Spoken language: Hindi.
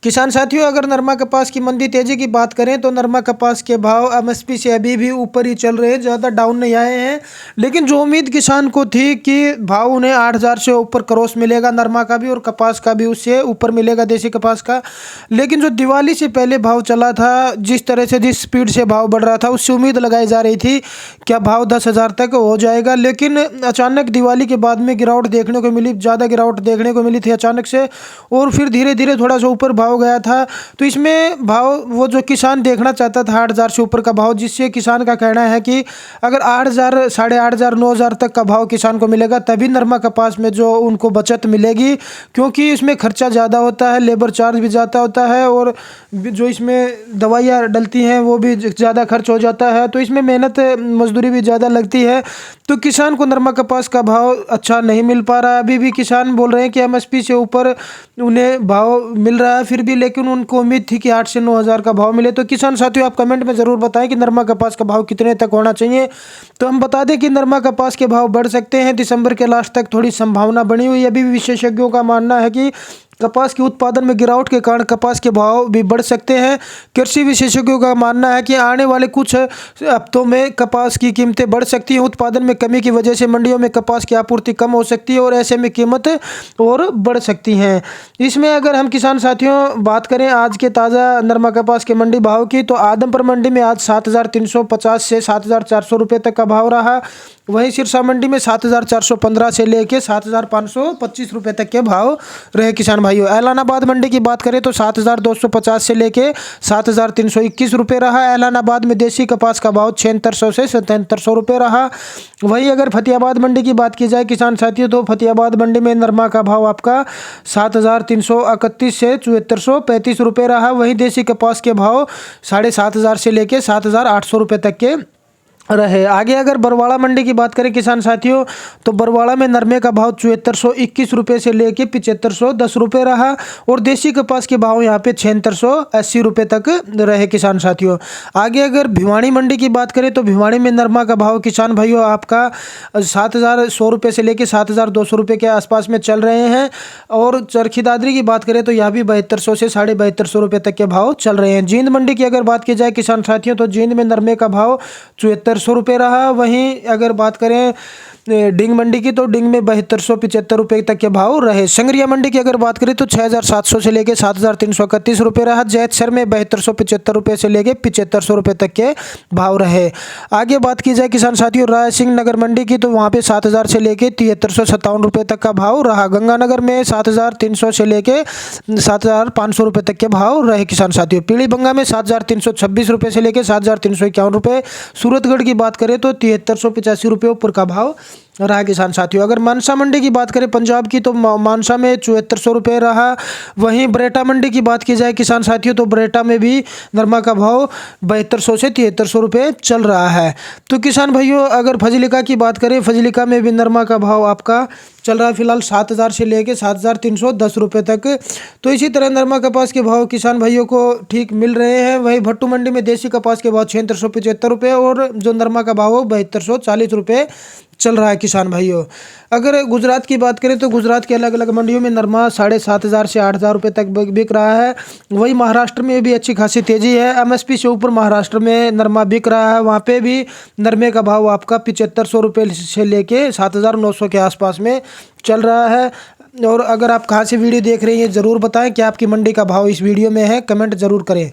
किसान साथियों, अगर नरमा कपास की मंदी तेजी की बात करें तो नरमा कपास के भाव एमएसपी से अभी भी ऊपर ही चल रहे हैं, ज़्यादा डाउन नहीं आए हैं। लेकिन जो उम्मीद किसान को थी कि भाव उन्हें 8,000 से ऊपर क्रॉस मिलेगा नरमा का भी और कपास का भी उससे ऊपर मिलेगा देसी कपास का। लेकिन जो दिवाली से पहले भाव चला था, जिस तरह से जिस स्पीड से भाव बढ़ रहा था, उससे उम्मीद लगाई जा रही थी क्या भाव 10,000 तक हो जाएगा। लेकिन अचानक दिवाली के बाद में गिरावट देखने को मिली, ज़्यादा गिरावट देखने को मिली थी अचानक से, और फिर धीरे धीरे थोड़ा सा ऊपर भाव गया था। तो इसमें भाव वो जो किसान देखना चाहता था 8,000 से ऊपर का भाव, जिससे किसान का कहना है कि अगर 8,000, 8,500, 9,000 तक का भाव किसान को मिलेगा तभी नरमा कपास में जो उनको बचत मिलेगी, क्योंकि इसमें खर्चा ज़्यादा होता है, लेबर चार्ज भी ज़्यादा होता है और जो इसमें दवाइयाँ डलती हैं वो भी ज़्यादा खर्च हो जाता है। तो इसमें मेहनत मजदूरी भी ज़्यादा लगती है। तो किसान को नरमा कपास का भाव अच्छा नहीं मिल पा रहा है। अभी भी किसान बोल रहे हैं कि एमएसपी से ऊपर उन्हें भाव मिल रहा है फिर भी, लेकिन उनको उम्मीद थी कि 8 से 9,000 का भाव मिले। तो किसान साथियों, आप कमेंट में ज़रूर बताएं कि नरमा कपास का भाव कितने तक होना चाहिए। तो हम बता दें कि नरमा कपास के भाव बढ़ सकते हैं, दिसंबर के लास्ट तक थोड़ी संभावना बनी हुई है। अभी भी विशेषज्ञों का मानना है कि कपास के उत्पादन में गिरावट के कारण कपास के भाव भी बढ़ सकते हैं। कृषि विशेषज्ञों का मानना है कि आने वाले कुछ हफ्तों में कपास की कीमतें बढ़ सकती हैं। उत्पादन में कमी की वजह से मंडियों में कपास की आपूर्ति कम हो सकती है और ऐसे में कीमत और बढ़ सकती हैं। इसमें अगर हम किसान साथियों बात करें आज के ताज़ा नरमा कपास के मंडी भाव की, तो आदमपुर मंडी में आज 7,350 से 7,400 रुपये तक का भाव रहा। वहीं सिरसा मंडी में 7,415 से लेके 7,525 रुपये तक के भाव रहे किसान भाइयों। ऐलानाबाद मंडी की बात करें तो 7,250 से लेके 7,321 रुपये रहा। ऐलानाबाद में देसी कपास का भाव 7,600 से 7,700 रुपये रहा। वहीं अगर फतेहाबाद मंडी की बात की जाए किसान साथियों, तो फतेहाबाद मंडी में नरमा का भाव आपका 7,331 से 7,435 रुपये रहा। वहीं देसी कपास के भाव 7,500 से लेके 7,800 रुपये तक के रहे। आगे अगर बरवाड़ा मंडी की बात करें किसान साथियों, तो बरवाड़ा में नरमे का भाव 7,421 रुपये से लेके 7,510 रुपये रहा और देसी कपास के भाव यहाँ पे 7,680 रुपये तक रहे किसान साथियों। आगे अगर भिवानी मंडी की बात करें तो भिवानी में नरमा का भाव किसान भाइयों आपका 7,100 रुपये से लेके 7,200 रुपये के आसपास में चल रहे हैं। और चरखी दादरी की बात करें तो यहाँ भी 7,200 से 7,250 रुपये तक के भाव चल रहे हैं। जींद मंडी की अगर बात की जाए किसान साथियों, तो जींद में नरमे का भाव 7,100 रुपये रहा। वहीं अगर बात करें डिंग मंडी की, तो डिंग में 7,275 रुपये तक के भाव रहे। संगरिया मंडी की अगर बात करें तो 6,700 से लेके 7,331 रुपये रहा। जैतसर में 7,275 रुपये से लेके 7,500 रुपये तक के भाव रहे। आगे बात की जाए किसान साथियों राय सिंह नगर मंडी की, तो वहाँ पे 7,000 से लेके 7,357 रुपये तक का भाव रहा। गंगानगर में 7,300 से लेके 7,500 रुपये तक के भाव रहे किसान साथियों। पीलीबंगा में 7,326 रुपये से लेके 7,351 रुपये। सूरतगढ़ की बात करें तो 7,385 रुपये ऊपर का भाव रहा किसान साथियों। अगर मानसा मंडी की बात करें पंजाब की, तो मानसा में 7,400 रुपये रहा। वहीं बरेटा मंडी की बात की जाए किसान साथियों, तो बरेटा में भी नरमा का भाव 7,200 से 7,300 रुपये चल रहा है। तो किसान भाइयों अगर फजलिका की बात करें, फजलिका में भी नरमा का भाव आपका चल रहा है फिलहाल 7,000 से लेके 7,310 रुपये तक। तो इसी तरह नरमा कपास के भाव किसान भाइयों को ठीक मिल रहे हैं। वहीं भट्टू मंडी में देसी कपास के भाव 7,675 रुपये और जो नरमा का भाव हो 7,240 रुपये चल रहा है किसान भाइयों। अगर गुजरात की बात करें तो गुजरात के अलग अलग मंडियों में नरमा 7,500 से 8,000 रुपये तक बिक रहा है। वहीं महाराष्ट्र में भी अच्छी खासी तेज़ी है। एमएसपी से ऊपर महाराष्ट्र में नरमा बिक रहा है। वहाँ पे भी नरमे का भाव आपका 7,500 रुपये से लेके 7,900 के आसपास में चल रहा है। और अगर आप कहाँ से वीडियो देख रहे हैं ज़रूर बताएं कि आपकी मंडी का भाव इस वीडियो में है, कमेंट ज़रूर करें।